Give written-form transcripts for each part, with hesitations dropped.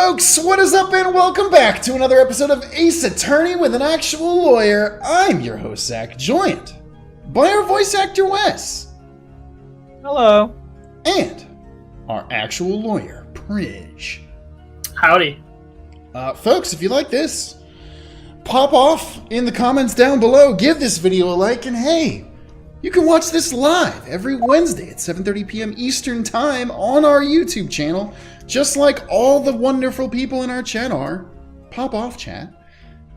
folks, what is up and welcome back to another episode of Ace Attorney with an Actual Lawyer. I'm your host, Zach, joined by our voice actor, Wes. Hello. And our actual lawyer, Pridge. Howdy. Folks, if you like this, pop off in the comments down below, give this video a like, and hey, you can watch this live every Wednesday at 7:30 p.m. Eastern Time on our YouTube channel, just like all the wonderful people in our chat are. Pop off, chat.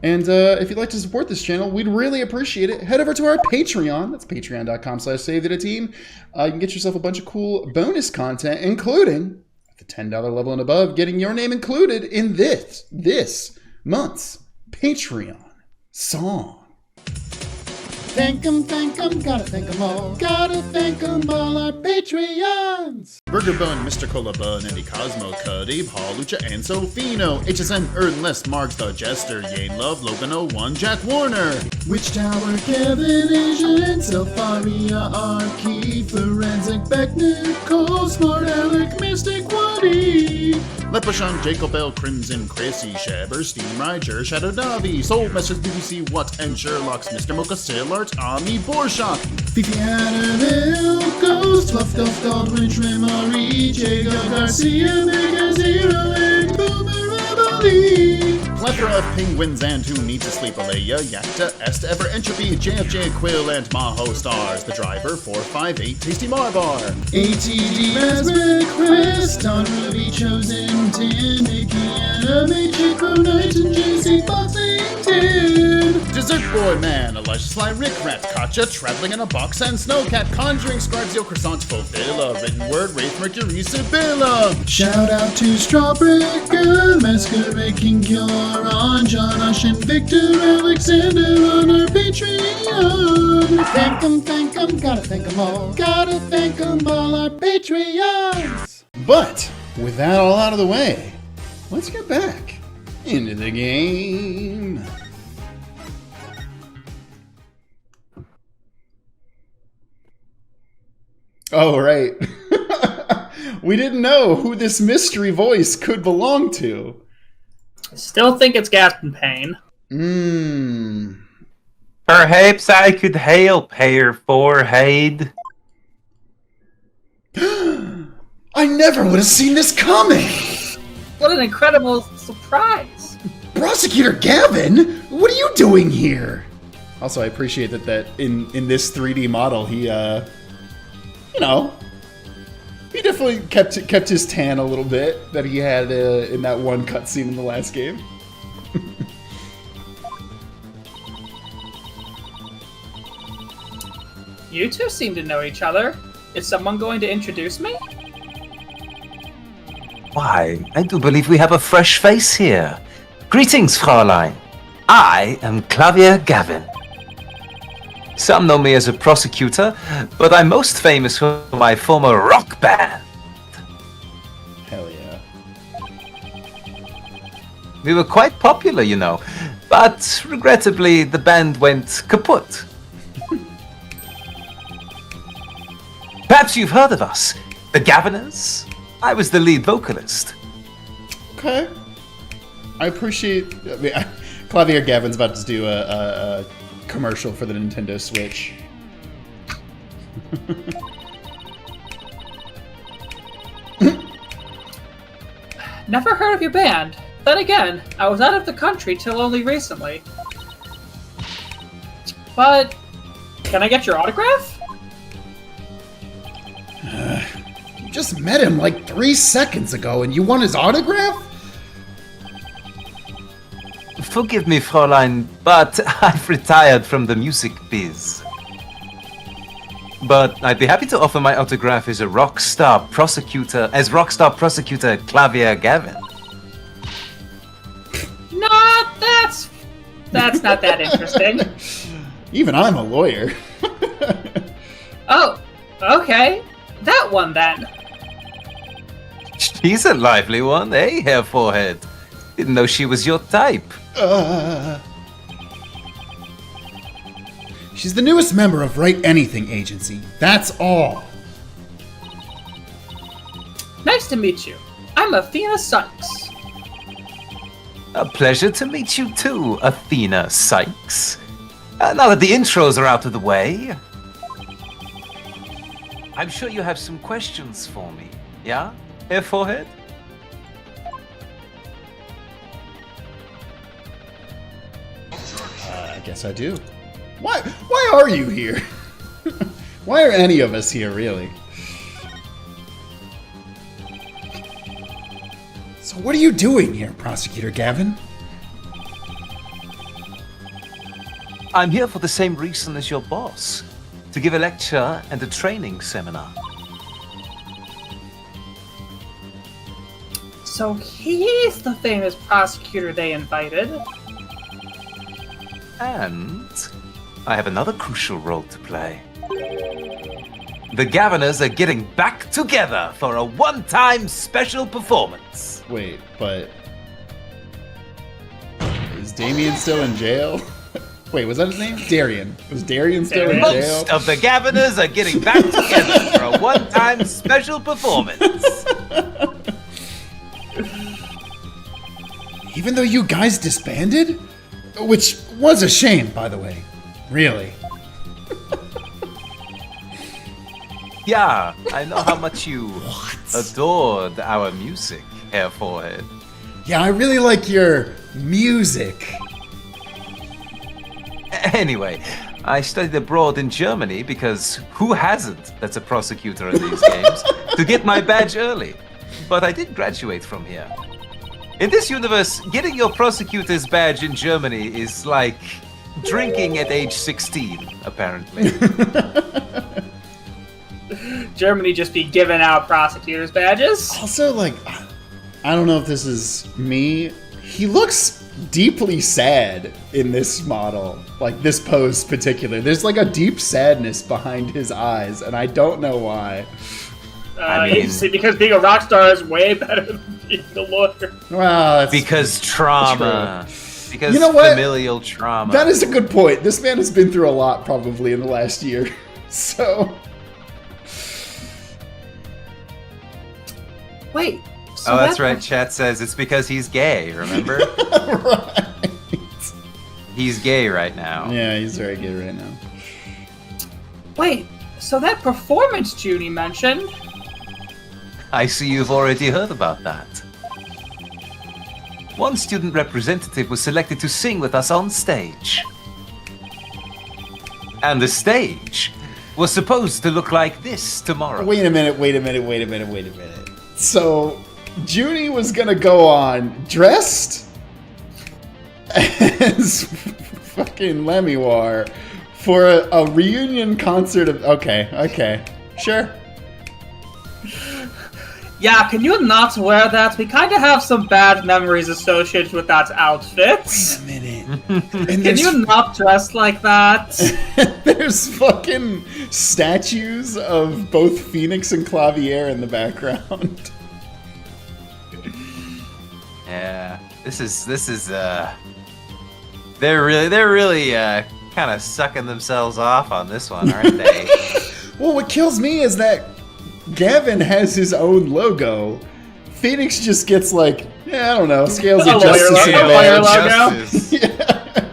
And if you'd like to support this channel, we'd really appreciate it. Head over to our Patreon. That's patreon.com/SaveTheTeam. You can get yourself a bunch of cool bonus content, including at the $10 level and above, getting your name included in this month's Patreon song. Thank 'em, gotta thank 'em all. Gotta thank 'em all, our Patreons. Burger Bun, Mr. Cola Bun, Andy Cosmo, Cuddy, Paul, Lucha, and Sofino. HSN, Ernest, Marks, The Jester, Yane Love, Logan 01, Jack Warner. Witch Tower, Kevin, Asian, Selfaria, Arky, Forensic, Beckner, Cole, Smart, Alec, Mystic, Woody. Leprechaun, Jacob Bell, Crimson, Chrissy, Shabber, Steam Rider, Shadow Davi, Soul Masters, BBC, What, and Sherlock's, Mr. Mocha, Sailor, Ami, Borshock, Fifi, Annabelle, Ghost, Fluff, Duff, Daldwin, Tremari, Jacob, Garcia, Mega Zero, and Boomer, Emily. Plethora of penguins and who need to sleep, Alea, Yakta, Est, Ever, Entropy, JFJ, Quill, and Maho Stars, The Driver, 458, Tasty Marbar, ATD, Raspberry Quest, Don Ruby, Chosen, Tin, Mickey, Anna, Matrix, Pro Knight, and JC, Boxington, Dessert Boy Man, Elijah Sly, Rick Rat, Katja, Traveling in a Box, and Snowcat, Conjuring, Scribes, Yo, Croissant, Fulfilla, Written Word, Wraith, Mercury, Sibylla. Shout out to Strawbreaker, Masquerade, King Kioran, John, Ash, and Victor Alexander on our Patreon. Thank 'em, gotta thank 'em all. Gotta thank 'em all, our Patreons. But with that all out of the way, let's get back into the game. Oh, right. We didn't know who this mystery voice could belong to. I still think it's Gaspin Payne. Perhaps I could help, Herr Forehead. I never would have seen this coming! What an incredible surprise! Prosecutor Gavin? What are you doing here? Also, I appreciate that in this 3D model, he, he definitely kept his tan a little bit that he had in that one cutscene in the last game. You two seem to know each other. Is someone going to introduce me? Why, I do believe we have a fresh face here. Greetings, Fräulein. I am Klavier Gavin. Some know me as a prosecutor, but I'm most famous for my former rock band. Hell yeah. We were quite popular, you know, but regrettably the band went kaput. Perhaps you've heard of us, the Gaviners? I was the lead vocalist. Okay. I appreciate... Klavier Gavin's about to do a commercial for the Nintendo Switch. Never heard of your band. Then again, I was out of the country till only recently. But, can I get your autograph? You just met him like 3 seconds ago and you want his autograph? Forgive me, Fräulein, but I've retired from the music biz. But I'd be happy to offer my autograph as rockstar prosecutor Klavier Gavin. No, that's not that interesting. Even I'm a lawyer. Oh, okay. That one then. She's a lively one, eh, Herr Forehead? Didn't know she was your type. She's the newest member of Wright Anything Agency. That's all. Nice to meet you. I'm Athena Sykes. A pleasure to meet you too, Athena Sykes. Now that the intros are out of the way, I'm sure you have some questions for me, yeah, Herr Forehead? I guess I do. Why are you here? Why are any of us here, really? So what are you doing here, Prosecutor Gavin? I'm here for the same reason as your boss, to give a lecture and a training seminar. So he's the famous prosecutor they invited. And I have another crucial role to play. The Gaviners are getting back together for a one-time special performance. Wait, but... is Damien still in jail? Wait, was that his name? Darian. Was Darian still in jail? Most of the Gaviners are getting back together for a one-time special performance. Even though you guys disbanded? Which was a shame, by the way. Really. Yeah, I know how much you adored our music, Herr Forehead. Yeah, I really like your music. Anyway, I studied abroad in Germany because who hasn't that's a prosecutor in these games to get my badge early. But I did graduate from here. In this universe, getting your prosecutor's badge in Germany is like drinking at age 16, apparently. Germany just be giving out prosecutors' badges. Also, like, I don't know if this is me. He looks deeply sad in this model. Like, this pose particular. There's like a deep sadness behind his eyes, and I don't know why. I mean, because being a rock star is way better than being a lawyer. Well, that's because trauma. Because you know what? familial trauma. That is a good point. This man has been through a lot probably in the last year. So... Wait. So oh, that's right. Chat says it's because he's gay, remember? Right. He's gay right now. Yeah, he's very gay right now. Wait, so that performance Judy mentioned... I see you've already heard about that. One student representative was selected to sing with us on stage. And the stage was supposed to look like this tomorrow. Wait a minute. So, Junie was gonna go on dressed as fucking Lemiwar for a reunion concert of... Okay, sure. Yeah, can you not wear that? We kind of have some bad memories associated with that outfit. Wait a minute. And Can you not dress like that? there's fucking statues of both Phoenix and Klavier in the background. Yeah, this is they're really kind of sucking themselves off on this one, aren't they? Well, what kills me is that Gavin has his own logo. Phoenix just gets like, yeah, I don't know, scales of justice in a badge. Yeah.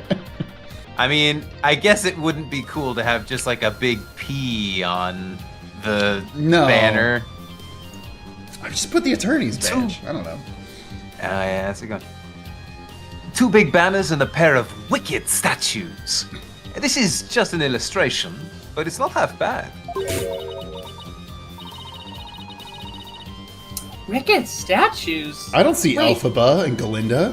I mean, I guess it wouldn't be cool to have just like a big P on the banner. I just put the attorney's badge. I don't know. Oh yeah, that's a good one. 2 big banners and a pair of wicked statues. This is just an illustration, but it's not half bad. Wicked statues? I don't see Elphaba and Galinda.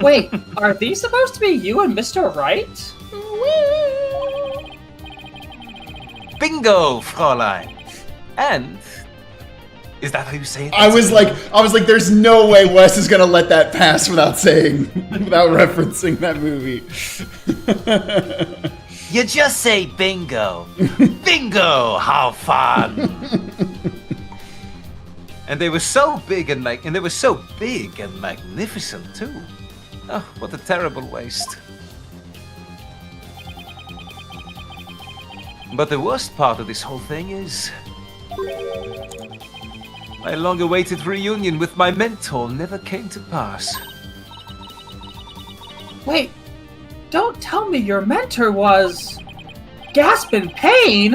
Wait, are these supposed to be you and Mr. Wright? Bingo, Fräulein! And... is that how you say it? I was like, there's no way Wes is gonna let that pass without referencing that movie. You just say bingo. Bingo, how fun! And they were so big and magnificent too. Oh, what a terrible waste. But the worst part of this whole thing is My long-awaited reunion with my mentor never came to pass. Wait, don't tell me your mentor was... gasp in pain?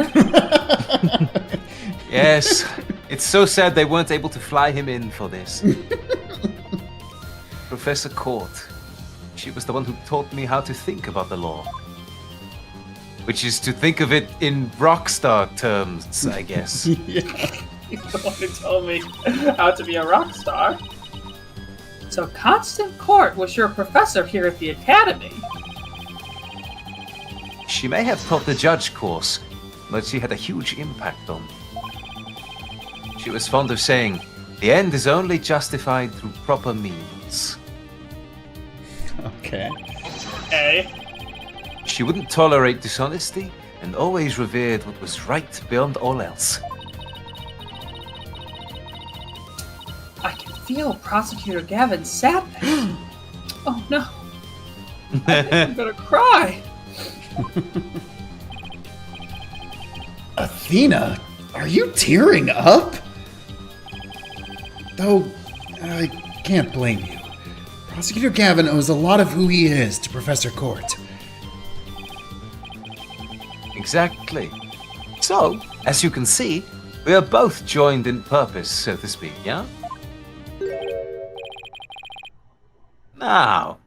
Yes, it's so sad they weren't able to fly him in for this. Professor Court. She was the one who taught me how to think about the law. Which is to think of it in rockstar terms, I guess. Yeah. You don't want to tell me how to be a rock star. So Constant Court was your professor here at the Academy. She may have taught the judge course, but she had a huge impact on me. She was fond of saying, the end is only justified through proper means. Okay. Okay. She wouldn't tolerate dishonesty and always revered what was right beyond all else. I can feel Prosecutor Gavin's sadness. Oh no. I think I'm gonna cry. Athena, are you tearing up? Though, I can't blame you. Prosecutor Gavin owes a lot of who he is to Professor Court. Exactly. So, as you can see, we are both joined in purpose, so to speak, yeah? Now,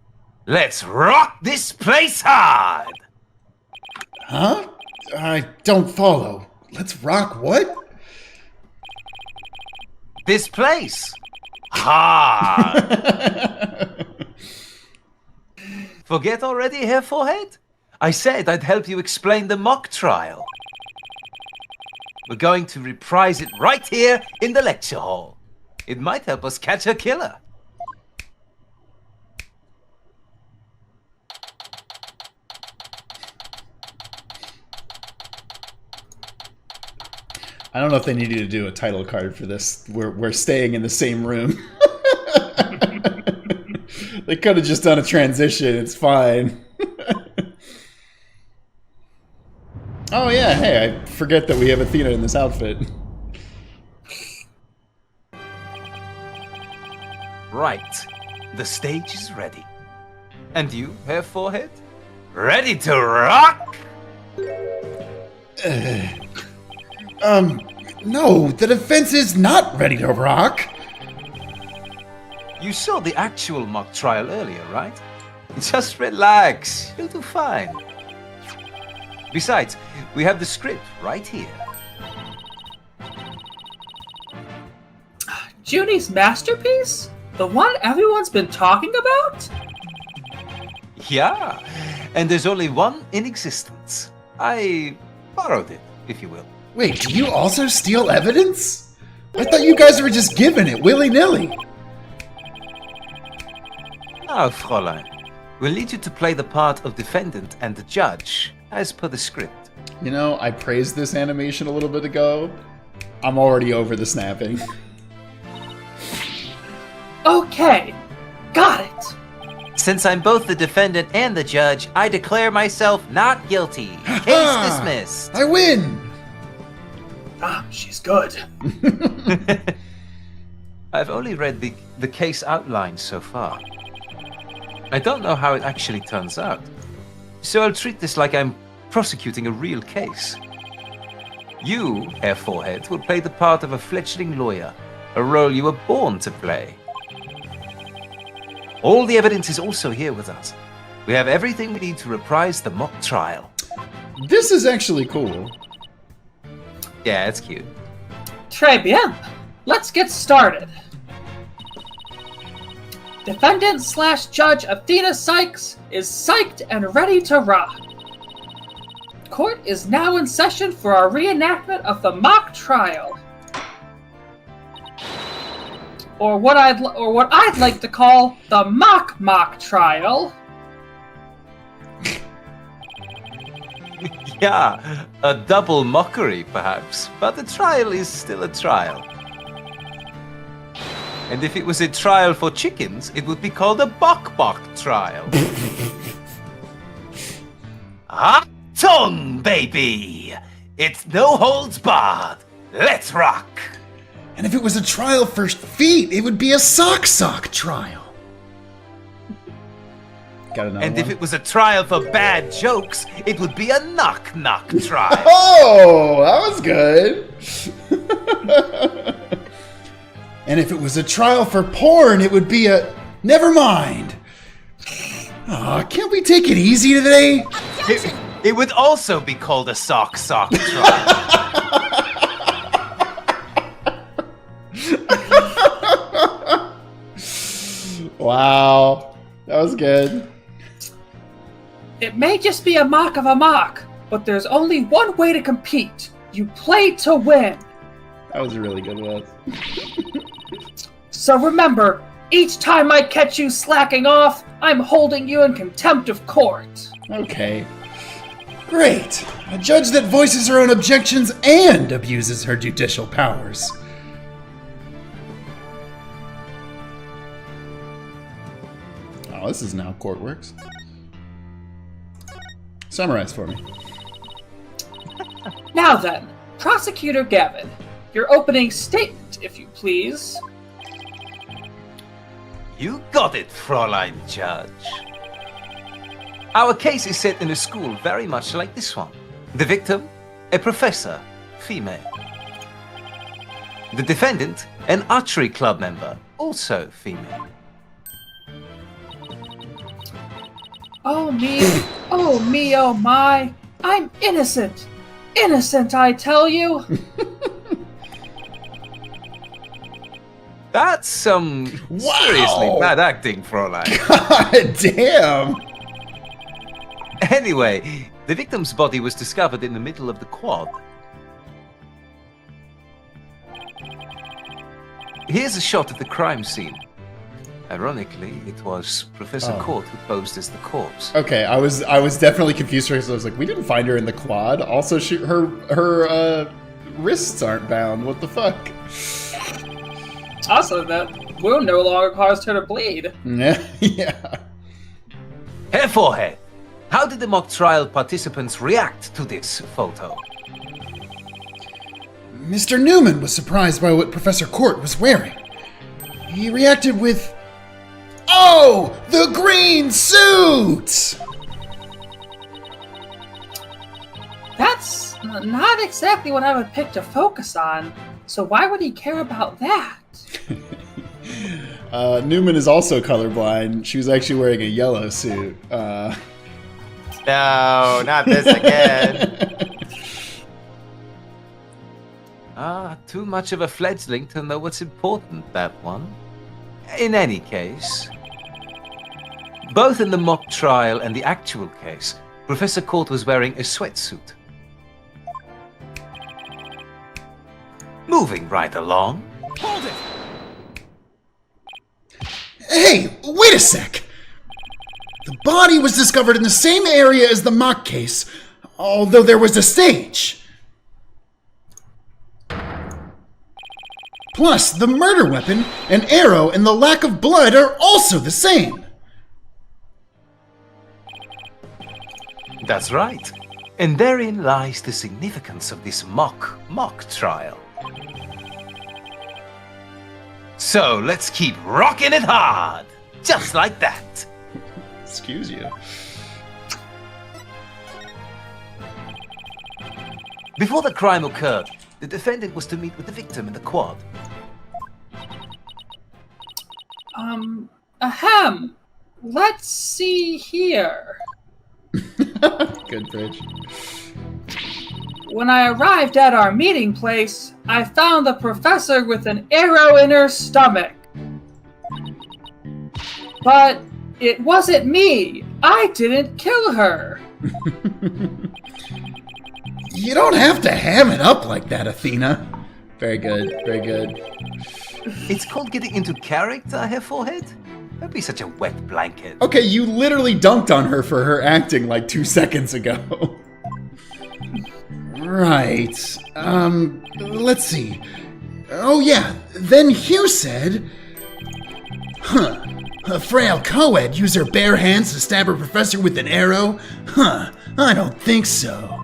let's rock this place hard! Huh? I don't follow. Let's rock what? This place! Hard! Forget already, Herr Forehead? I said I'd help you explain the mock trial. We're going to reprise it right here in the lecture hall. It might help us catch a killer. I don't know if they needed to do a title card for this. We're staying in the same room. They could have just done a transition. It's fine. Oh yeah, hey, I forget that we have Athena in this outfit. Right. The stage is ready. And you, Herr Forehead? Ready to rock? No, the defense is not ready to rock. You saw the actual mock trial earlier, right? Just relax. You'll do fine. Besides, we have the script right here. Junie's masterpiece? The one everyone's been talking about? Yeah, and there's only one in existence. I borrowed it, if you will. Wait, do you also steal evidence? I thought you guys were just giving it willy-nilly. Now, Fräulein, we'll need you to play the part of defendant and the judge, as per the script. You know, I praised this animation a little bit ago. I'm already over the snapping. Okay, got it. Since I'm both the defendant and the judge, I declare myself not guilty. Case dismissed. I win! Ah, she's good. I've only read the case outline so far. I don't know how it actually turns out. So I'll treat this like I'm prosecuting a real case. You, Herr Forehead, will play the part of a fledgling lawyer, a role you were born to play. All the evidence is also here with us. We have everything we need to reprise the mock trial. This is actually cool. Yeah, it's cute. Très bien. Let's get started. Defendant/Judge Athena Sykes is psyched and ready to rock. Court is now in session for our reenactment of the mock trial. Or what I'd like to call the mock trial. Yeah, a double mockery, perhaps, but the trial is still a trial. And if it was a trial for chickens, it would be called a bok trial. Achtung, baby! It's no holds barred. Let's rock! And if it was a trial for feet, it would be a sock trial. Got another And one? if it was a trial for bad jokes, it would be a knock-knock trial. Oh, that was good. And if it was a trial for porn, it would be a... Never mind. Aw, can't we take it easy today? It would also be called a sock trial. Wow, that was good. It may just be a mock of a mock, but there's only one way to compete. You play to win. That was a really good one. So remember, each time I catch you slacking off, I'm holding you in contempt of court. Okay. Great. A judge that voices her own objections and abuses her judicial powers. Oh, this is how court works. Summarize for me. Now then, Prosecutor Gavin, your opening statement, if you please. You got it, Fräulein Judge. Our case is set in a school very much like this one. The victim, a professor, female. The defendant, an archery club member, also female. Oh me, oh my, I'm innocent. Innocent, I tell you. That's some seriously bad acting, Fräulein. God damn! Anyway, the victim's body was discovered in the middle of the quad. Here's a shot of the crime scene. Ironically, it was Professor Court who posed as the corpse. Okay, I was definitely confused because I was like, we didn't find her in the quad. Also, her wrists aren't bound. What the fuck? Also, that wound no longer caused her to bleed. Yeah. Herr Forehead, how did the mock trial participants react to this photo? Mr. Newman was surprised by what Professor Court was wearing. He reacted with, "Oh, the green suit!" That's not exactly what I would pick to focus on, so why would he care about that? Newman is also colorblind. She was actually wearing a yellow suit. No, not this again. Too much of a fledgling to know what's important, that one. In any case, both in the mock trial and the actual case, Professor Court was wearing a sweatsuit. Moving right along. Hold it! Hey, wait a sec! The body was discovered in the same area as the mock case, although there was a stage. Plus, the murder weapon, an arrow, and the lack of blood are also the same. That's right. And therein lies the significance of this mock trial. So let's keep rocking it hard, just like that. Excuse you. Before the crime occurred, the defendant was to meet with the victim in the quad. Ahem. Let's see here. Good bridge. When I arrived at our meeting place, I found the professor with an arrow in her stomach. But it wasn't me. I didn't kill her. You don't have to ham it up like that, Athena. Very good, very good. It's called getting into character, Herr Forehead. Don't be such a wet blanket. Okay, you literally dunked on her for her acting like 2 seconds ago. Right. Let's see. Oh yeah, then Hugh said... Huh. A frail co-ed use her bare hands to stab her professor with an arrow? Huh. I don't think so.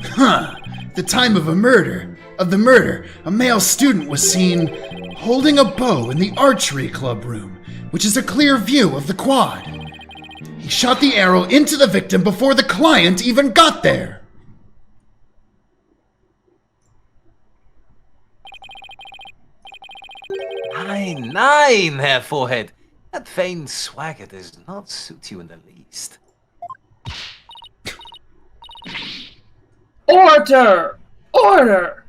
Huh. The time of a murder. of the murder, a male student was seen holding a bow in the archery club room, which is a clear view of the quad. He shot the arrow into the victim before the client even got there. Nine, Herr Forehead. That vain swagger does not suit you in the least. Order! Order!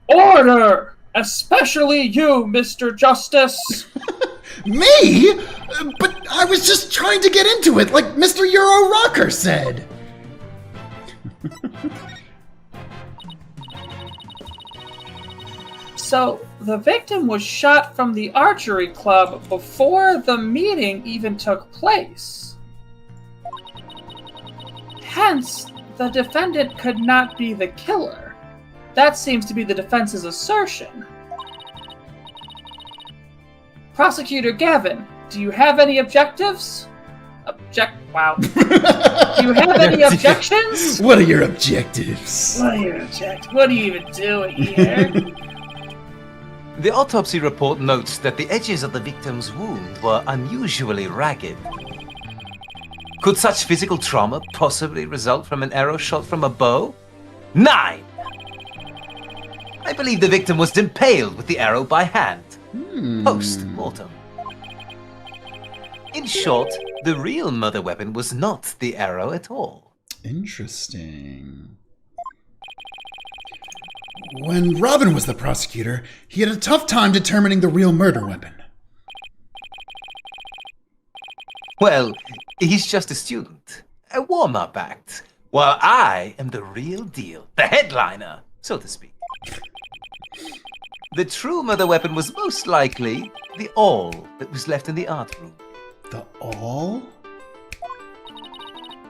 Order! Especially you, Mr. Justice! Me? But I was just trying to get into it, like Mr. Euro Rocker said. So, the victim was shot from the archery club before the meeting even took place. Hence, the defendant could not be the killer. That seems to be the defense's assertion. Prosecutor Gavin, do you have any objectives? Wow. Do you have any objections? What are your objectives? What are you even doing here? The autopsy report notes that the edges of the victim's wound were unusually ragged. Could such physical trauma possibly result from an arrow shot from a bow? 9! I believe the victim was impaled with the arrow by hand. Post-mortem. In short, the real murder weapon was not the arrow at all. Interesting. When Robin was the prosecutor, he had a tough time determining the real murder weapon. Well, he's just a student, a warm-up act, while I am the real deal, the headliner, so to speak. The true murder weapon was most likely the awl that was left in the art room. The awl?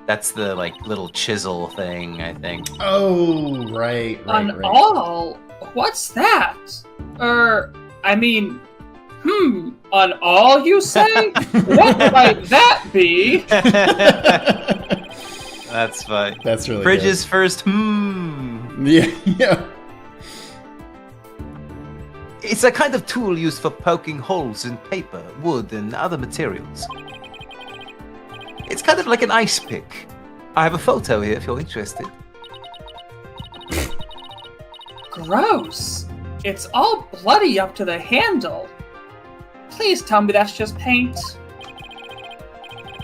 That's the, little chisel thing, I think. Oh, right. An awl? What's that? An awl, you say? What might that be? That's fine. That's really Bridges good. first, Yeah. It's a kind of tool used for poking holes in paper, wood, and other materials. It's kind of like an ice pick. I have a photo here if you're interested. Gross. It's all bloody up to the handle. Please tell me that's just paint.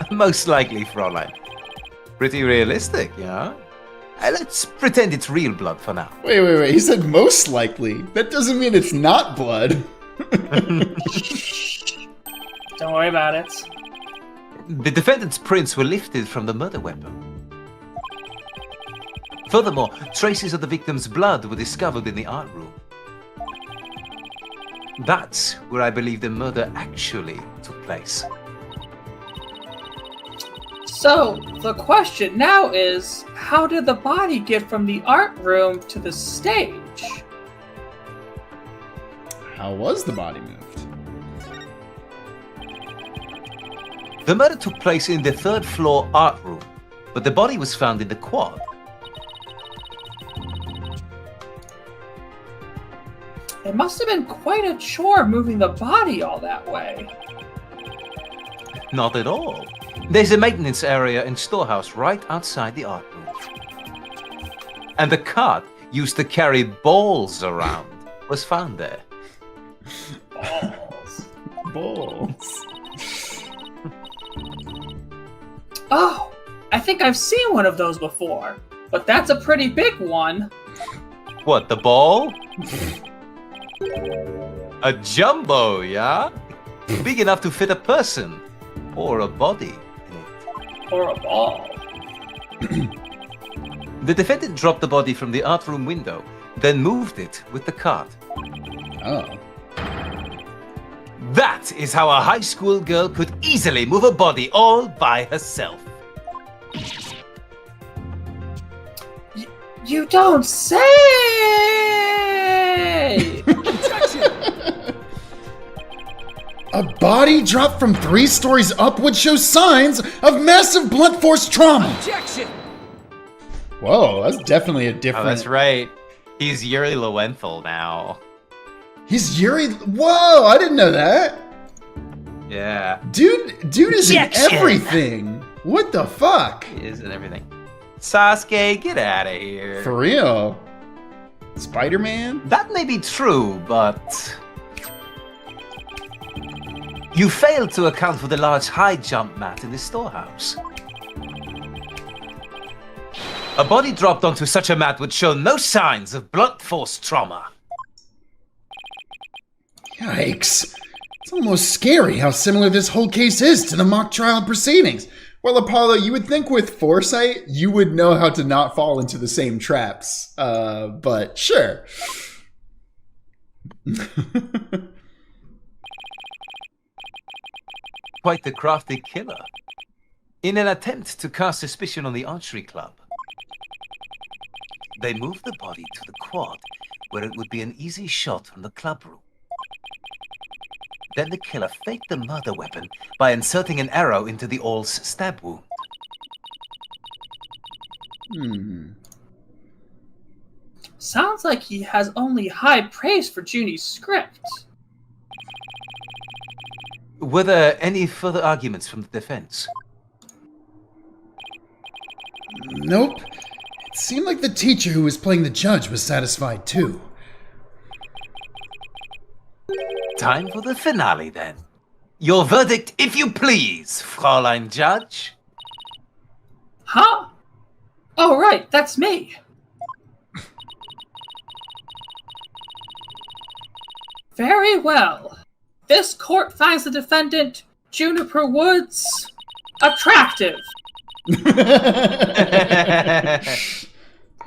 Most likely, Fräulein. Pretty realistic, yeah? Let's pretend it's real blood for now. Wait. He said most likely. That doesn't mean it's not blood. Don't worry about it. The defendant's prints were lifted from the murder weapon. Furthermore, traces of the victim's blood were discovered in the art room. That's where I believe the murder actually took place. So, the question now is, how did the body get from the art room to the stage? How was the body moved? The murder took place in the third floor art room, but the body was found in the quad. It must have been quite a chore moving the body all that way. Not at all. There's a maintenance area and storehouse right outside the art room. And the cart used to carry balls around was found there. Balls. Oh, I think I've seen one of those before, but that's a pretty big one. What, the ball? A jumbo, yeah? Big enough to fit a person or a body in it. Or a ball. The defendant dropped the body from the art room window, then moved it with the cart. Oh. That is how a high school girl could easily move a body all by herself. You don't say! A body dropped from 3 stories up would show signs of massive blunt force trauma. Objection! Whoa, that's definitely a different. Oh, that's right. He's Yuri Lowenthal now. He's Yuri. Whoa, I didn't know that. Yeah. Dude is in Objection. everything. What the fuck? He is and everything. Sasuke, get out of here. For real? Spider-Man? That may be true, but... You failed to account for the large high jump mat in the storehouse. A body dropped onto such a mat would show no signs of blunt force trauma. Yikes. It's almost scary how similar this whole case is to the mock trial proceedings. Well, Apollo, you would think with foresight, you would know how to not fall into the same traps. But sure. Quite the crafty killer. In an attempt to cast suspicion on the archery club, they moved the body to the quad, where it would be an easy shot from the club room. Then the killer faked the murder weapon by inserting an arrow into the All's stab wound. Sounds like he has only high praise for Junie's script. Were there any further arguments from the defense? Nope. It seemed like the teacher who was playing the judge was satisfied too. Time for the finale, then. Your verdict, if you please, Fräulein Judge. Huh? Oh, right, that's me. Very well. This court finds the defendant, Juniper Woods, attractive.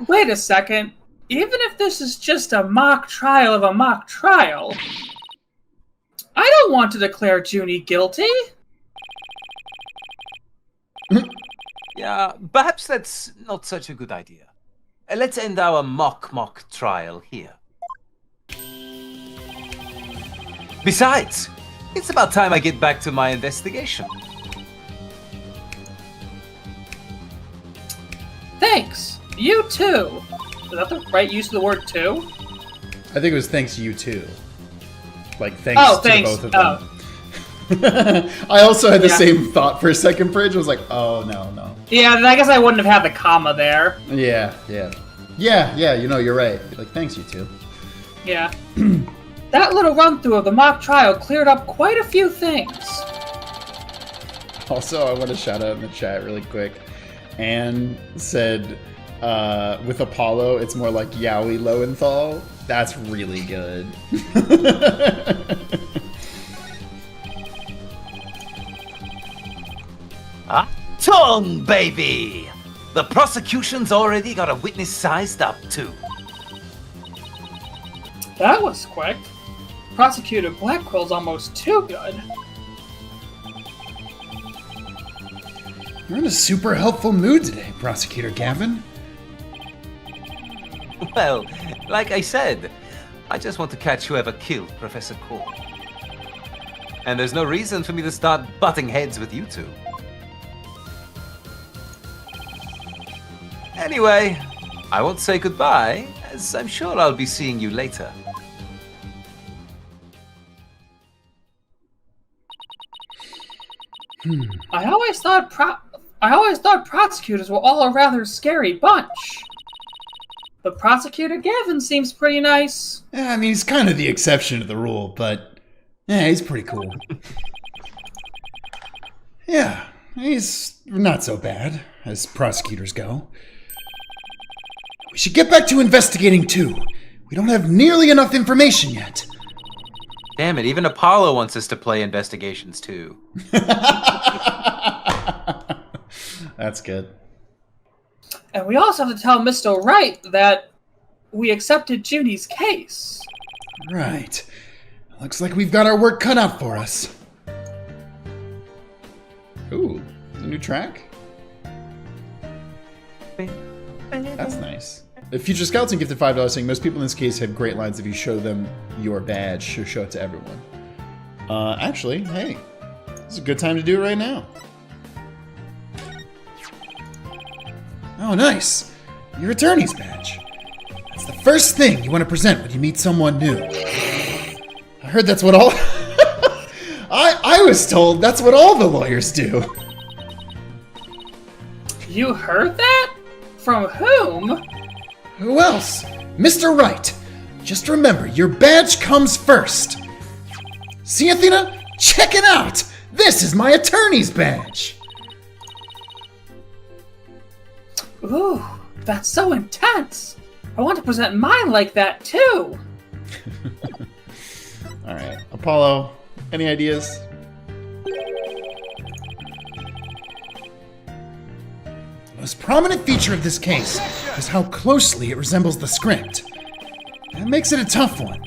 Wait a second. Even if this is just a mock trial of a mock trial, I don't want to declare Junie guilty. Yeah, perhaps that's not such a good idea. Let's end our mock trial here. Besides, it's about time I get back to my investigation. Thanks. You too. Is that the right use of the word too? I think it was thanks you too. Like thanks to thanks. both of them. I also had the same thought for a second, Bridge. I was like, oh no. Yeah, then I guess I wouldn't have had the comma there. Yeah, you know, you're right. Like, thanks, you two. Yeah. That little run-through of the mock trial cleared up quite a few things. Also, I want to shout out in the chat really quick. Anne said, with Apollo, it's more like Yowie Lowenthal. That's really good. Tongue, baby! The prosecution's already got a witness sized up, too. That was quick. Prosecutor Blackwell's almost too good. You're in a super helpful mood today, Prosecutor Gavin. Well, like I said, I just want to catch whoever killed Professor Cole. And there's no reason for me to start butting heads with you two. Anyway, I won't say goodbye, as I'm sure I'll be seeing you later. I always thought prosecutors were all a rather scary bunch. But Prosecutor Gavin seems pretty nice. Yeah, I mean, he's kind of the exception to the rule, but yeah, he's pretty cool. Yeah, he's not so bad, as prosecutors go. We should get back to investigating, too. We don't have nearly enough information yet. Damn it, even Apollo wants us to play investigations, too. That's good. And we also have to tell Mr. Wright that we accepted Junie's case. Right. Looks like we've got our work cut out for us. Ooh, a new track? That's nice. The Future Scouts and gifted $5 saying most people in this case have great lines if you show them your badge or show it to everyone. Actually, hey, this is a good time to do it right now. Oh, nice. Your attorney's badge. That's the first thing you want to present when you meet someone new. I heard that's what all... I was told that's what all the lawyers do. You heard that? From whom? Who else? Mr. Wright. Just remember, your badge comes first. See, Athena? Check it out! This is my attorney's badge! Ooh, that's so intense. I want to present mine like that, too. Alright, Apollo, any ideas? The most prominent feature of this case is how closely it resembles the script. That makes it a tough one,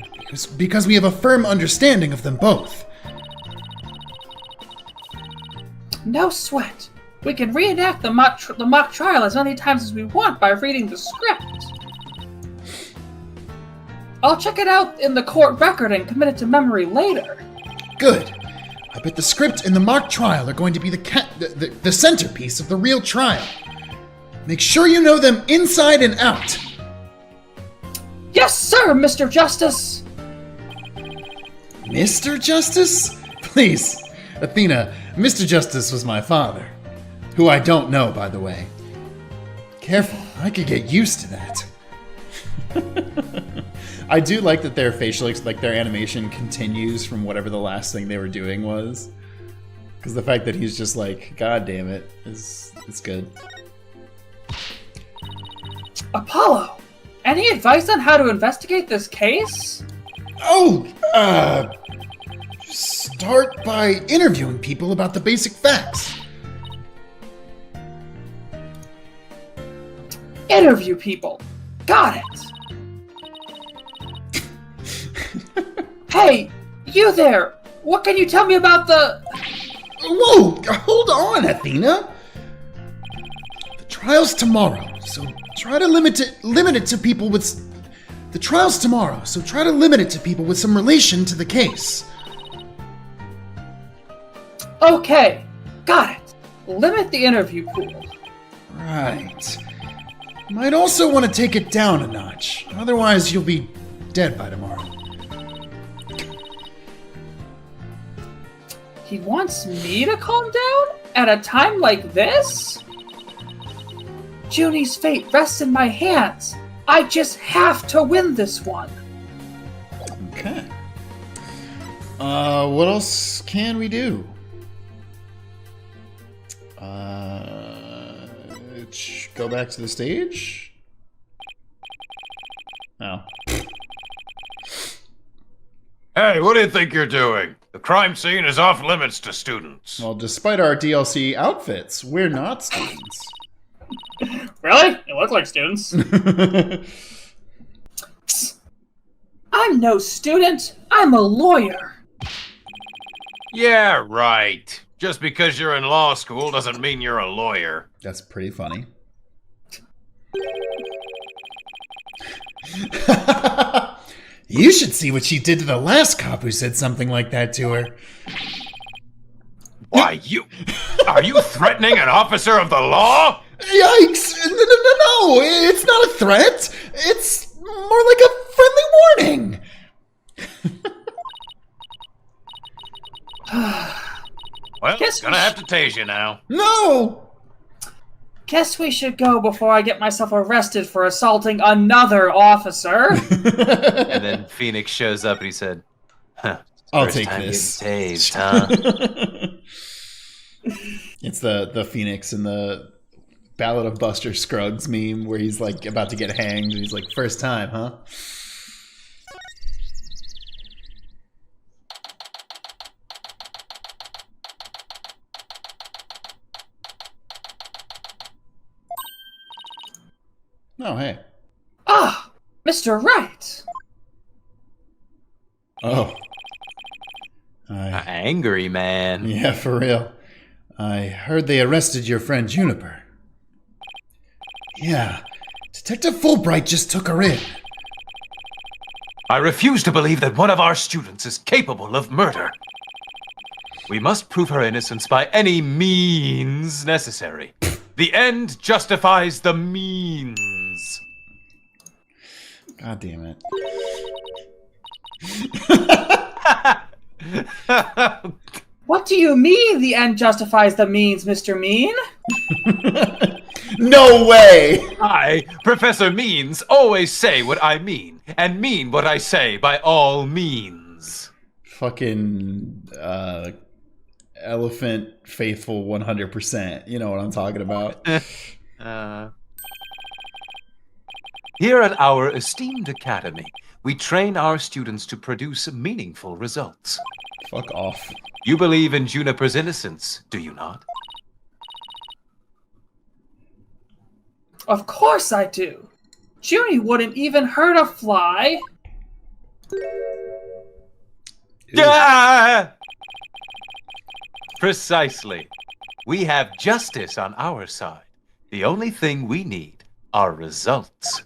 because we have a firm understanding of them both. No sweat. We can reenact the mock trial as many times as we want by reading the script. I'll check it out in the court record and commit it to memory later. Good. I bet the script and the mock trial are going to be the centerpiece of the real trial. Make sure you know them inside and out. Yes, sir, Mr. Justice! Mr. Justice? Please, Athena, Mr. Justice was my father. Who I don't know, by the way. Careful, I could get used to that. I do like that their facial, like their animation continues from whatever the last thing they were doing was. Because the fact that he's just like, God damn it, is good. Apollo, any advice on how to investigate this case? Oh, start by interviewing people about the basic facts. Interview people. Got it. Hey, you there! What can you tell me about the... Whoa! Hold on, Athena! The trial's tomorrow, so try to limit it to people with... The trial's tomorrow, so try to limit it to people with some relation to the case. Okay, got it. Limit the interview pool. Right. Might also want to take it down a notch, otherwise you'll be dead by tomorrow. He wants me to calm down? At a time like this? Junie's fate rests in my hands. I just have to win this one. Okay. What else can we do? Go back to the stage? Oh. Hey, what do you think you're doing? The crime scene is off limits to students. Well, despite our DLC outfits, we're not students. Really? It looks like students. I'm no student. I'm a lawyer. Yeah, right. Just because you're in law school doesn't mean you're a lawyer. That's pretty funny. You should see what she did to the last cop who said something like that to her. Why, are you threatening an officer of the law? Yikes! No, it's not a threat. It's more like a friendly warning. Well, Guess gonna have to tase you now. No! Guess we should go before I get myself arrested for assaulting another officer. And then Phoenix shows up and he said, huh, I'll first take time this. getting tased, huh? It's the Phoenix in the Ballad of Buster Scruggs meme where he's like about to get hanged and he's like, first time, huh? Oh, hey. Ah, Mr. Wright. Oh. Angry man. Yeah, for real. I heard they arrested your friend Juniper. Yeah, Detective Fulbright just took her in. I refuse to believe that one of our students is capable of murder. We must prove her innocence by any means necessary. The end justifies the means. God damn it. What do you mean the end justifies the means, Mr. Mean? No way! I, Professor Means, always say what I mean, and mean what I say by all means. Fucking elephant faithful 100%. You know what I'm talking about. Here at our esteemed academy, we train our students to produce meaningful results. Fuck off. You believe in Juniper's innocence, do you not? Of course I do. Junie wouldn't even hurt a fly. Ah! Precisely. We have justice on our side. The only thing we need are results.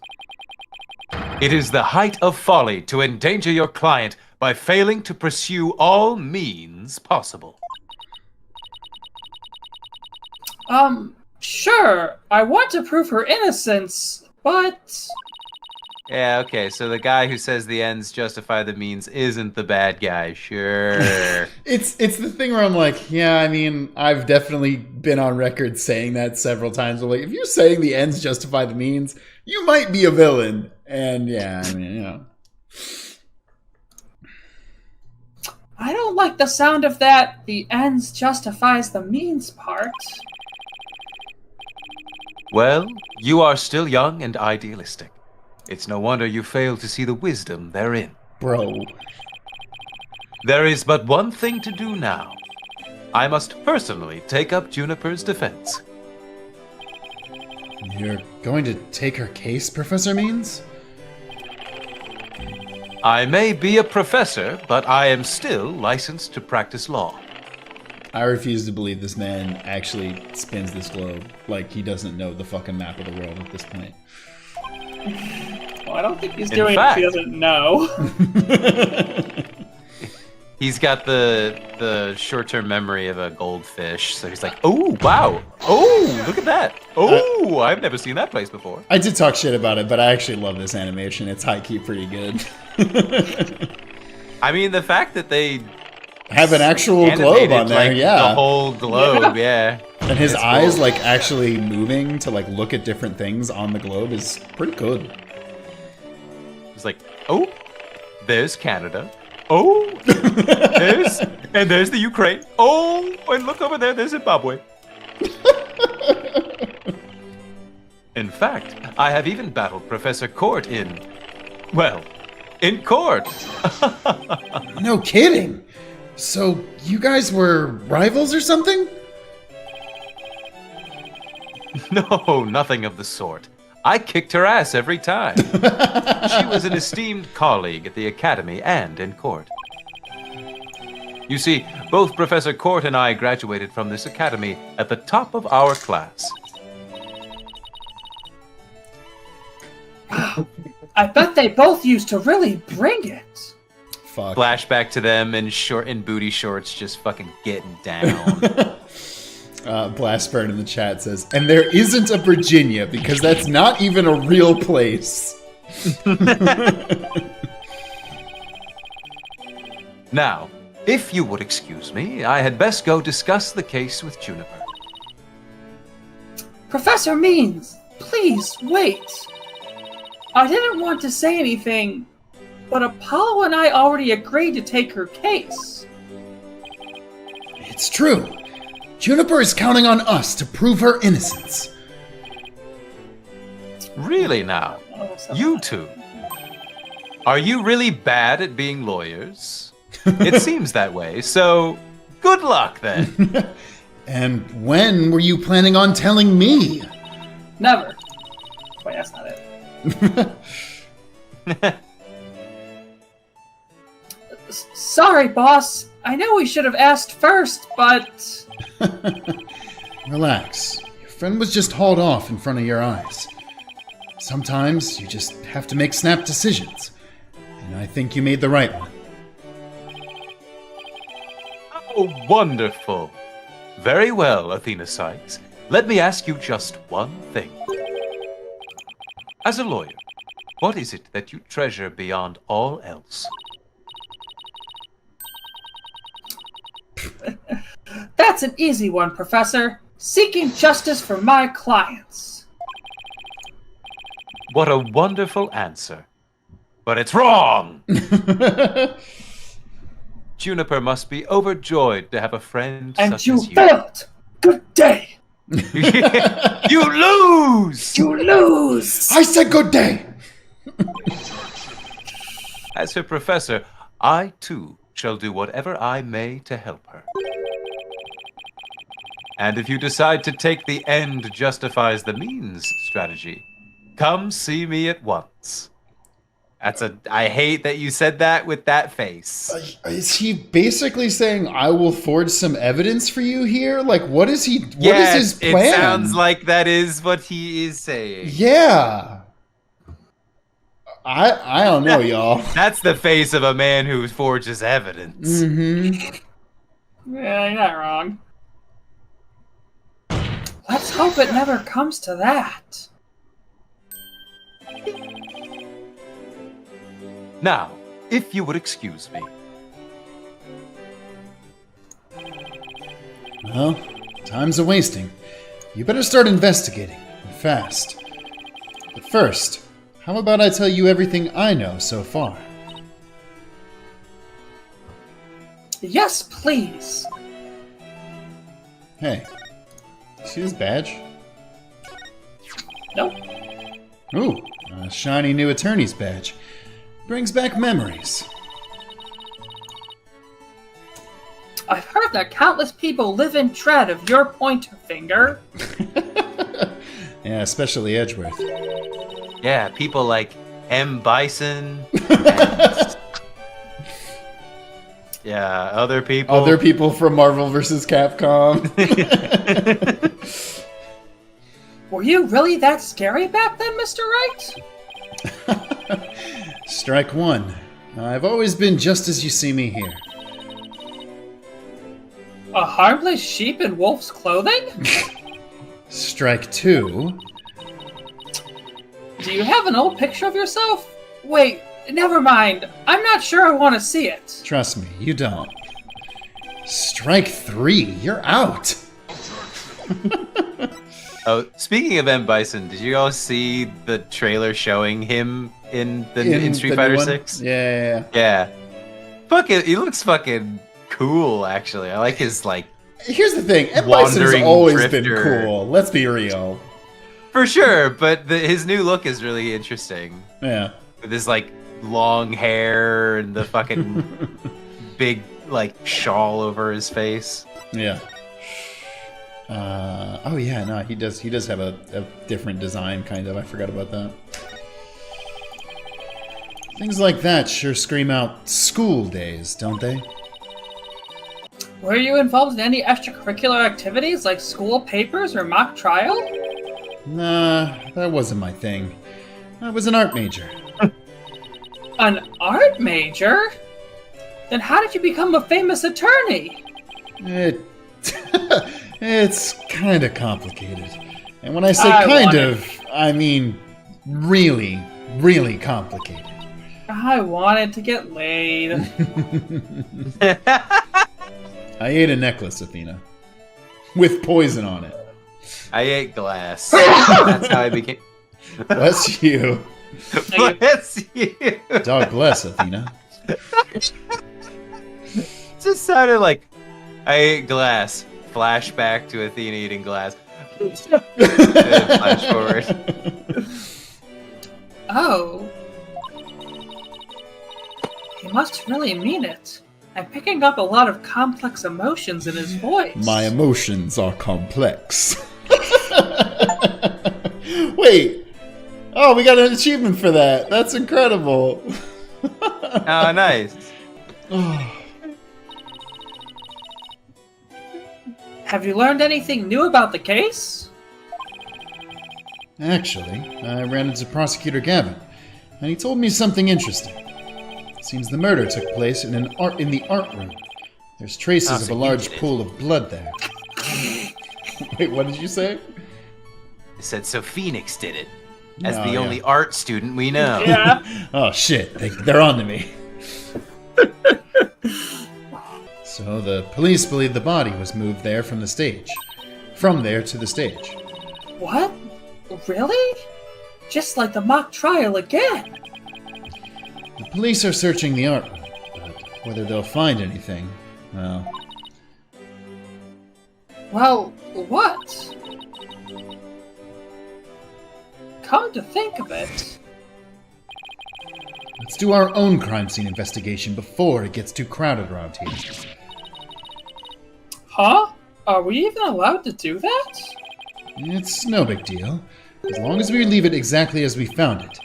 It is the height of folly to endanger your client by failing to pursue all means possible. Sure, I want to prove her innocence, but... Yeah, okay, so the guy who says the ends justify the means isn't the bad guy, sure. It's the thing where I'm like, yeah, I mean, I've definitely been on record saying that several times. I'm like, if you're saying the ends justify the means, you might be a villain. And yeah, I mean, you know. I don't like the sound of that the ends justifies the means part. Well, you are still young and idealistic. It's no wonder you fail to see the wisdom therein. Bro. There is but one thing to do now. I must personally take up Juniper's defense. You're going to take her case, Professor Means? I may be a professor, but I am still licensed to practice law. I refuse to believe this man actually spins this globe like he doesn't know the fucking map of the world at this point. Well, I don't think he's In doing fact- it if he doesn't know. He's got the short-term memory of a goldfish, so he's like, oh, wow, oh, look at that. Oh, I've never seen that place before. I did talk shit about it, but I actually love this animation. It's high-key pretty good. I mean, the fact that they Have an actual globe animated, on there, like, yeah. the whole globe, yeah. And his It's eyes, cool. like, actually moving to, like, look at different things on the globe is pretty good. It's like, oh, there's Canada. Oh, there's the Ukraine. Oh, and look over there, there's Zimbabwe. In fact, I have even battled Professor Court in court. No kidding! So, you guys were rivals or something? No, nothing of the sort. I kicked her ass every time. She was an esteemed colleague at the academy and in court. You see, both Professor Court and I graduated from this academy at the top of our class. I bet they both used to really bring it. Fuck. Flashback to them in booty shorts, just fucking getting down. Blastburn in the chat says, and there isn't a Virginia because that's not even a real place. Now, if you would excuse me, I had best go discuss the case with Juniper. Professor Means, please wait. I didn't want to say anything, but Apollo and I already agreed to take her case. It's true. Juniper is counting on us to prove her innocence. Really now? You two? Are you really bad at being lawyers? It seems that way, so good luck then. And when were you planning on telling me? Never. Wait, that's not it. Sorry, boss. I know we should have asked first, but... Relax. Your friend was just hauled off in front of your eyes. Sometimes you just have to make snap decisions. And I think you made the right one. Oh, wonderful. Very well, Athena Sykes. Let me ask you just one thing. As a lawyer, What is it that you treasure beyond all else? That's an easy one, Professor. Seeking justice for my clients. What a wonderful answer. But it's wrong! Juniper must be overjoyed to have a friend And such you as you. failed! Good day! You lose! You lose! I said good day! As her professor, I too shall do whatever I may to help her. And if you decide to take the end justifies the means strategy, come see me at once. I hate that you said that with that face. Is he basically saying, I will forge some evidence for you here? Like, what is he? What is Yes, his plan? it sounds like that is what he is saying. Yeah. I don't know, y'all. That's the face of a man who forges evidence. Mm-hmm. Yeah, you're not wrong. Let's hope it never comes to that. Now, if you would excuse me. Well, time's a-wasting. You better start investigating, and fast. But first, how about I tell you everything I know so far? Yes, please. Hey, see his badge? Nope. Ooh, a shiny new attorney's badge. Brings back memories. I've heard that countless people live in dread of your pointer finger. Yeah, especially Edgeworth. Yeah, people like M. Bison. And, yeah, other people. Other people from Marvel vs. Capcom. Were you really that scary back then, Mr. Wright? Strike one. I've always been just as you see me here. A harmless sheep in wolf's clothing? Strike two. Do you have an old picture of yourself? Wait, never mind. I'm not sure I want to see it. Trust me, you don't. Strike three. You're out. Oh, speaking of M. Bison, did you all see the trailer showing him in Street the Fighter new one? 6? Yeah. Yeah. Fucking, he looks fucking cool, actually. I like his, like, Here's the thing. M. Bison's Wandering always been drifter. cool. Let's be real. for sure, but his new look is really interesting. Yeah. With his, like, long hair and the fucking big, like, shawl over his face. Yeah. Oh yeah, no, he does have a different design, kind of. I forgot about that. Things like that sure scream out school days, don't they? Were you involved in any extracurricular activities like school papers or mock trial? Nah, that wasn't my thing. I was an art major. An art major? Then how did you become a famous attorney? It's kind of complicated. And when I say I kind want of, I mean really, really complicated. I wanted to get laid. I ate a necklace, Athena. With poison on it. I ate glass. That's how I became. Bless you. Bless you. Dog bless, Athena. Just sounded like I ate glass. Flashback to Athena eating glass. Flash forward. Oh. He must really mean it. I'm picking up a lot of complex emotions in his voice. My emotions are complex. Wait. Oh, we got an achievement for that. That's incredible. Oh, nice. Have you learned anything new about the case? Actually, I ran into Prosecutor Gavin, and he told me something interesting. Seems the murder took place in the art room. There's traces of a large pool of blood there. Wait, what did you say? I said, so Phoenix did it. as Oh, the yeah. only art student we know. Yeah. Oh shit, they're on to me. So the police believe the body was moved there from the stage. From there to the stage. What? Really? Just like the mock trial again. The police are searching the art room, but whether they'll find anything, well... Well, what? Come to think of it... Let's do our own crime scene investigation before it gets too crowded around here. Huh? Are we even allowed to do that? It's no big deal, as long as we leave it exactly as we found it.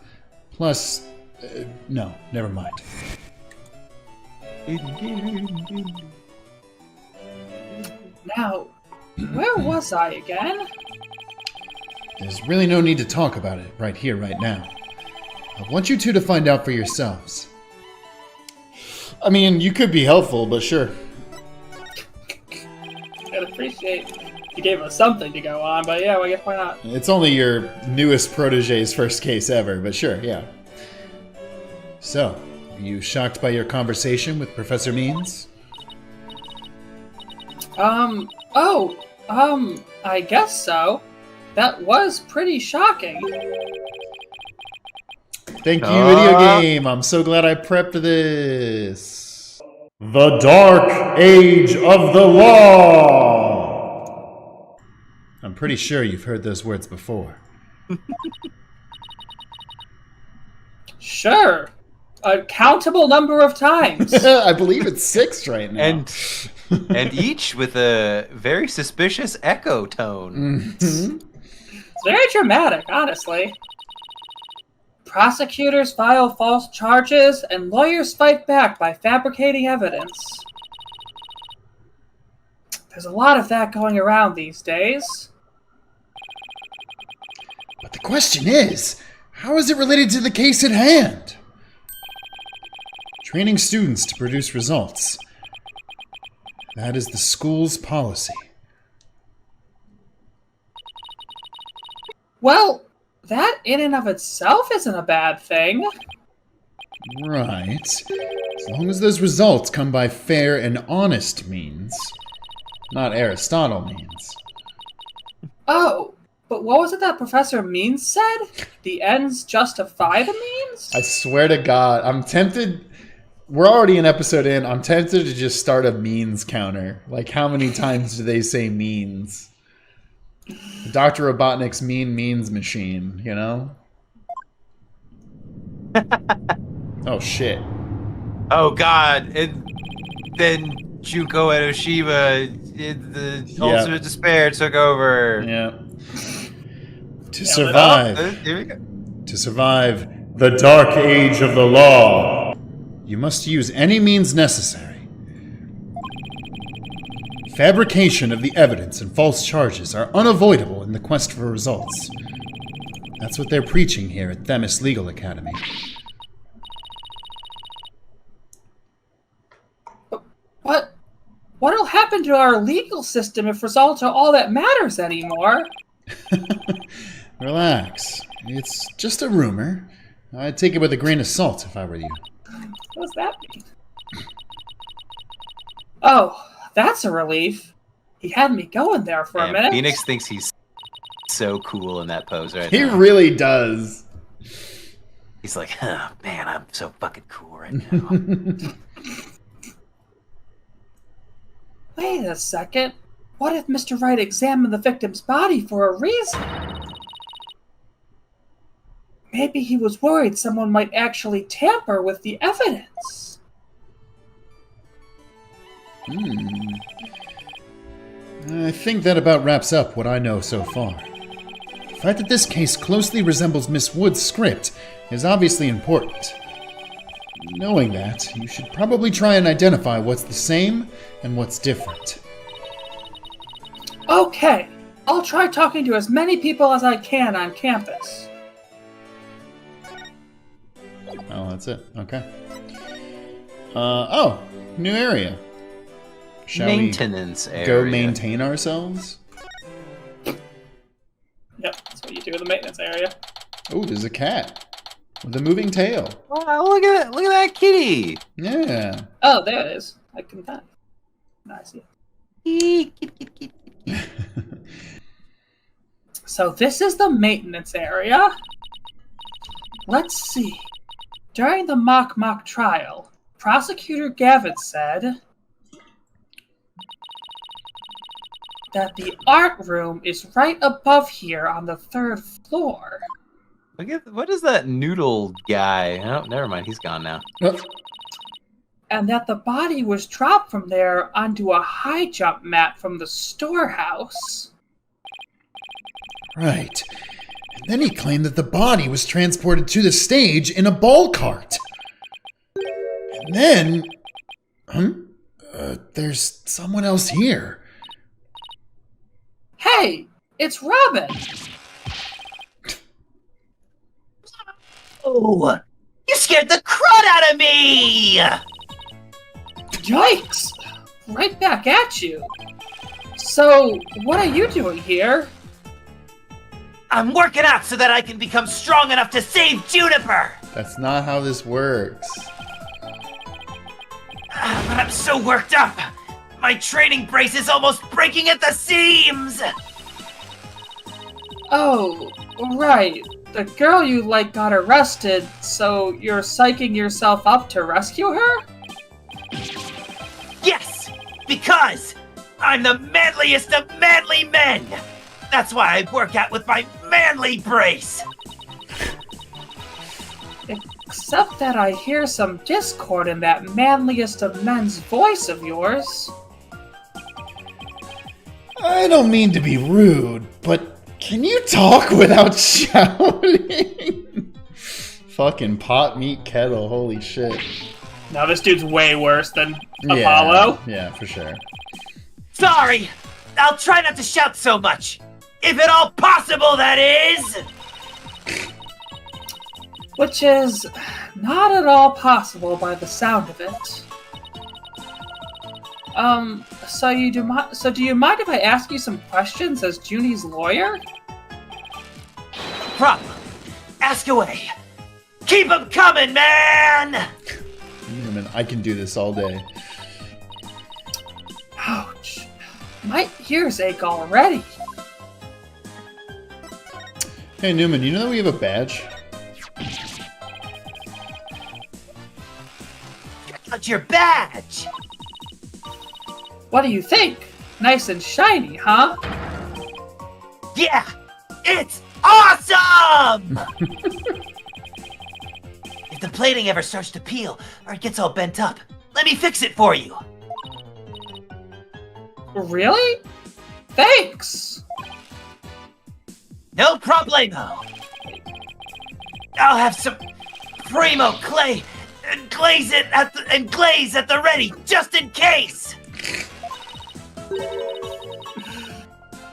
Plus... no, never mind. Now, where was I again? There's really no need to talk about it right here, right now. I want you two to find out for yourselves. I mean, you could be helpful, but sure. I'd appreciate you gave us something to go on, but yeah, well, I guess why not? It's only your newest protege's first case ever, but sure, yeah. So, are you shocked by your conversation with Professor Means? I guess so. That was pretty shocking. Thank you, video game. I'm so glad I prepped this. The Dark Age of the Law. I'm pretty sure you've heard those words before. Sure. A countable number of times. I believe it's 6 right now. And each with a very suspicious echo tone. Mhm. It's very dramatic, honestly. Prosecutors file false charges, and lawyers fight back by fabricating evidence. There's a lot of that going around these days. But the question is, how is it related to the case at hand? Training students to produce results. That is the school's policy. Well, that in and of itself isn't a bad thing. Right. As long as those results come by fair and honest means. Not Aristotle means. Oh, but what was it that Professor Means said? The ends justify the means? I swear to God, I'm tempted... We're already an episode in. I'm tempted to just start a means counter. Like, how many times do they say means? Dr. Robotnik's means machine, you know? Oh, shit. Oh God! And then Junko Enoshiba, the ultimate despair took over. Yeah. To Oh, survive... here we go. To survive the Dark Age of the Law, you must use any means necessary. Fabrication of the evidence and false charges are unavoidable in the quest for results. That's what they're preaching here at Themis Legal Academy. What'll happen to our legal system if results are all that matters anymore? Relax. It's just a rumor. I'd take it with a grain of salt if I were you. What does that mean? Oh, that's a relief. He had me going there for a minute. Phoenix thinks he's so cool in that pose right He now. really does. He's like, oh, man, I'm so fucking cool right now. Wait a second. What if Mr. Wright examined the victim's body for a reason? Maybe he was worried someone might actually tamper with the evidence. I think that about wraps up what I know so far. The fact that this case closely resembles Miss Wood's script is obviously important. Knowing that, you should probably try and identify what's the same and what's different. Okay, I'll try talking to as many people as I can on campus. Oh, that's it. Okay. Oh, new area. Shall Maintenance we area. go maintain ourselves? Yep, that's what you do in the maintenance area. Oh, there's a cat with a moving tail. Oh, look at that kitty. Yeah. Oh, there it is. I can find it. I see it. So this is the maintenance area. Let's see. During the mock trial, Prosecutor Gavin said that the art room is right above here on the 3rd floor. What is that noodle guy? Oh, never mind. He's gone now. And that the body was dropped from there onto a high jump mat from the storehouse. Right. And then he claimed that the body was transported to the stage in a ball cart. And then... there's someone else here. Hey, it's Robin! Oh, you scared the crud out of me! Yikes! Right back at you. So, what are you doing here? I'm working out so that I can become strong enough to save Juniper! That's not how this works. But I'm so worked up! My training brace is almost breaking at the seams! Oh, right. The girl you like got arrested, so you're psyching yourself up to rescue her? Yes! Because I'm the manliest of manly men! That's why I work out with my manly brace! Except that I hear some discord in that manliest of men's voice of yours. I don't mean to be rude, but can you talk without shouting? Fucking pot meat kettle, holy shit. Now this dude's way worse than Yeah, Apollo. yeah, for sure. Sorry! I'll try not to shout so much! If at all possible, that is! Which is not at all possible by the sound of it. So do you mind if I ask you some questions as Junie's lawyer? Problem. Ask away. Keep 'em coming, man! Man, I can do this all day. Ouch. My ears ache already. Hey Newman, you know that we have a badge? Check out your badge! What do you think? Nice and shiny, huh? Yeah! It's awesome! If the plating ever starts to peel, or it gets all bent up, let me fix it for you! Really? Thanks! No problemo! I'll have some primo clay and glaze at the ready, just in case!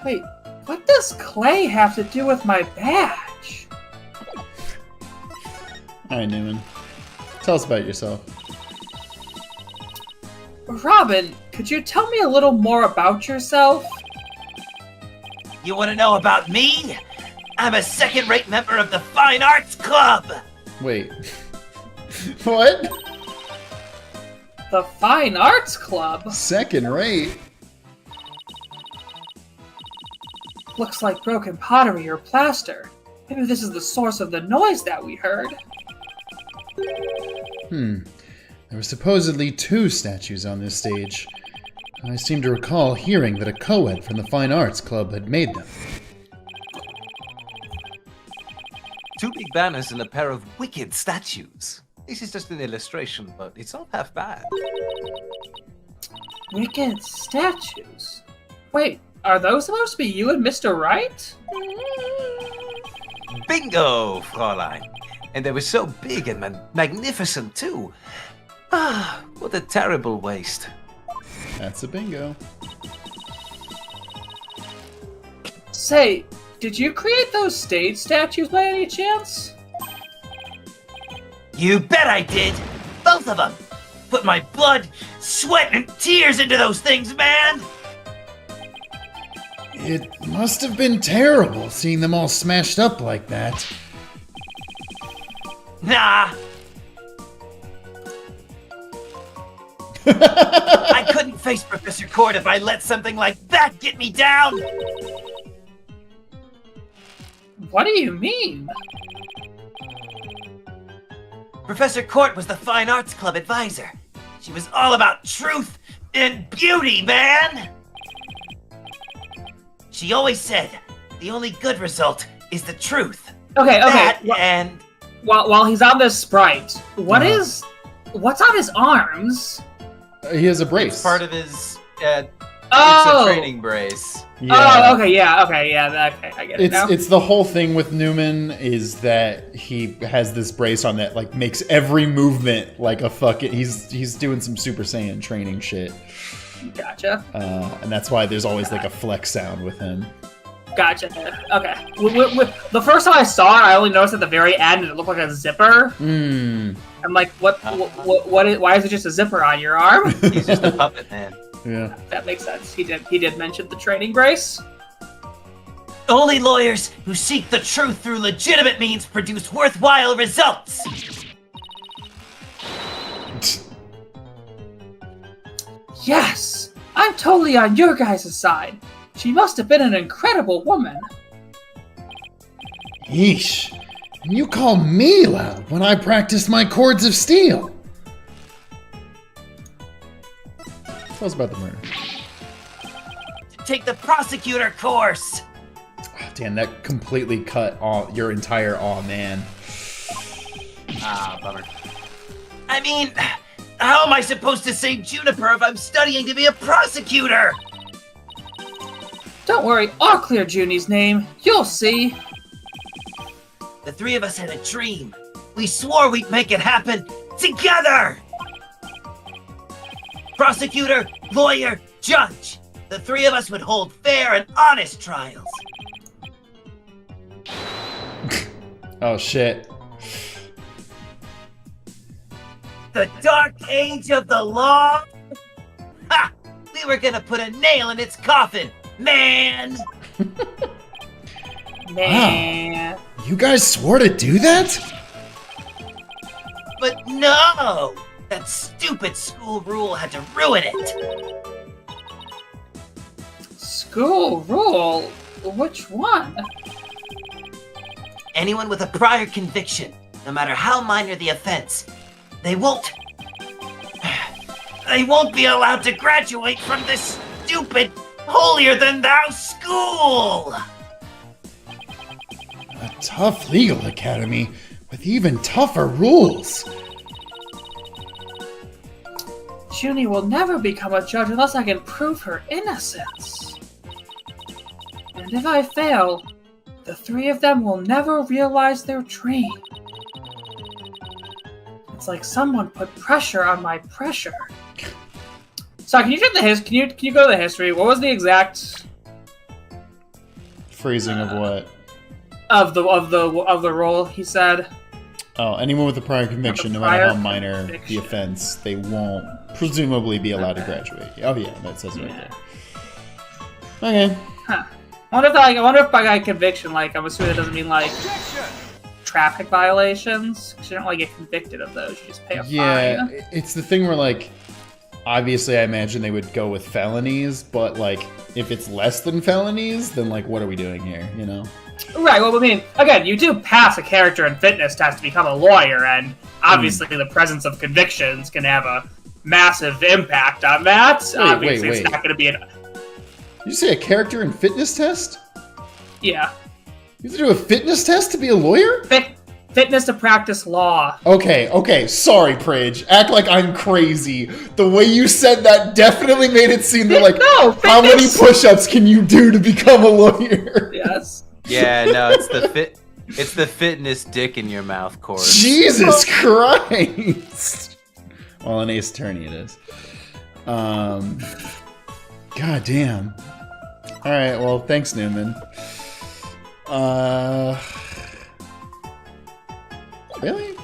Wait, what does clay have to do with my badge? Alright, Newman. Tell us about yourself. Robin, could you tell me a little more about yourself? You want to know about me? I'm a second-rate member of the Fine Arts Club! Wait. What? The Fine Arts Club? Second rate? Looks like broken pottery or plaster. Maybe this is the source of the noise that we heard. There were supposedly 2 statues on this stage. I seem to recall hearing that a co-ed from the Fine Arts Club had made them. 2 big banners and a pair of wicked statues. This is just an illustration, but it's not half bad. Wicked statues? Wait, are those supposed to be you and Mr. Wright? Bingo, Fräulein! And they were so big and magnificent, too. Ah, what a terrible waste. That's a bingo. Say, did you create those stage statues by any chance? You bet I did! Both of them! Put my blood, sweat, and tears into those things, man! It must have been terrible seeing them all smashed up like that. Nah. I couldn't face Professor Court if I let something like that get me down. What do you mean? Professor Court was the Fine Arts Club advisor. She was all about truth and beauty, man! She always said, the only good result is the truth. Okay, That okay. and... While he's on this sprite, what's on his arms? He has a brace. It's part of his. Oh! It's a training brace. Oh, okay, yeah, okay, I get it now. It's the whole thing with Newman is that he has this brace on that like makes every movement like a fucking. He's doing some Super Saiyan training shit. Gotcha. And that's why there's always like a flex sound with him. Gotcha. Okay. The first time I saw it, I only noticed at the very end it looked like a zipper. I'm like, what is, why is it just a zipper on your arm? He's just a puppet, man. Yeah. That makes sense. He did mention the training brace. Only lawyers who seek the truth through legitimate means produce worthwhile results. Yes! I'm totally on your guys' side. She must have been an incredible woman. Yeesh. And you call me loud when I practice my chords of steel. Tell us about the murder. Take the prosecutor course. Damn, that completely cut off your entire aw man. Ah, bummer. I mean, how am I supposed to say Juniper if I'm studying to be a prosecutor? Don't worry, I'll clear Junie's name. You'll see. The three of us had a dream. We swore we'd make it happen together! Prosecutor, lawyer, judge. The three of us would hold fair and honest trials. Oh shit. The dark age of the law? Ha! We were gonna put a nail in its coffin, man! Man. You guys swore to do that? But no! That stupid school rule had to ruin it! School rule? Which one? Anyone with a prior conviction, no matter how minor the offense, they won't be allowed to graduate from this stupid, holier-than-thou school! A tough legal academy with even tougher rules. Junie will never become a judge unless I can prove her innocence. And if I fail, the three of them will never realize their dream. It's like someone put pressure on my pressure. Sorry, can you check the can you go to the history? What was the exact Phrasing of what? of the role he said? Oh, anyone with a prior conviction, no matter how minor the offense, they won't presumably be allowed to graduate. Oh yeah, that says it right there. Okay. Huh. I wonder if by conviction, like, I'm assuming it doesn't mean like traffic violations. Because you don't really get convicted of those. You just pay a Yeah, fine. it's the thing where like, obviously I imagine they would go with felonies, but like, if it's less than felonies, then like, what are we doing here? You know? Right, well, I mean, again, you do pass a character and fitness test to become a lawyer, and obviously the presence of convictions can have a massive impact on that. Obviously, it's not going to be an... Did you say a character and fitness test? Yeah. You have to do a fitness test to be a lawyer? Fitness to practice law. Okay, sorry, Prage. Act like I'm crazy. The way you said that definitely made it seem that, like, No, how many push-ups can you do to become a lawyer? Yes. Yeah, no, it's the fitness dick in your mouth course. Jesus Christ! Well, an Ace Attorney it is. God damn. Alright, well, thanks, Newman. Really?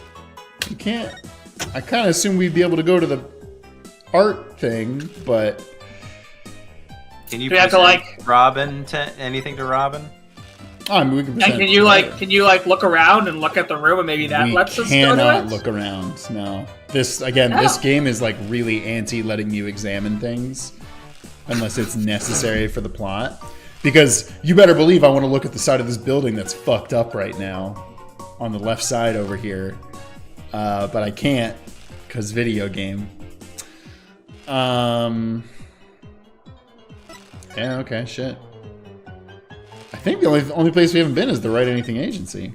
You can't... I kind of assumed we'd be able to go to the art thing, but... Can you Do we have to, present like... Robin anything to Robin? Oh, I mean, we can And present can you together. like look around and look at the room and maybe that We lets us go to cannot it? look around. No. This game is like really anti letting you examine things unless it's necessary for the plot. Because you better believe I want to look at the side of this building that's fucked up right now on the left side over here. But I can't because video game. Yeah, okay, shit. I think the only place we haven't been is the Wright Anything Agency.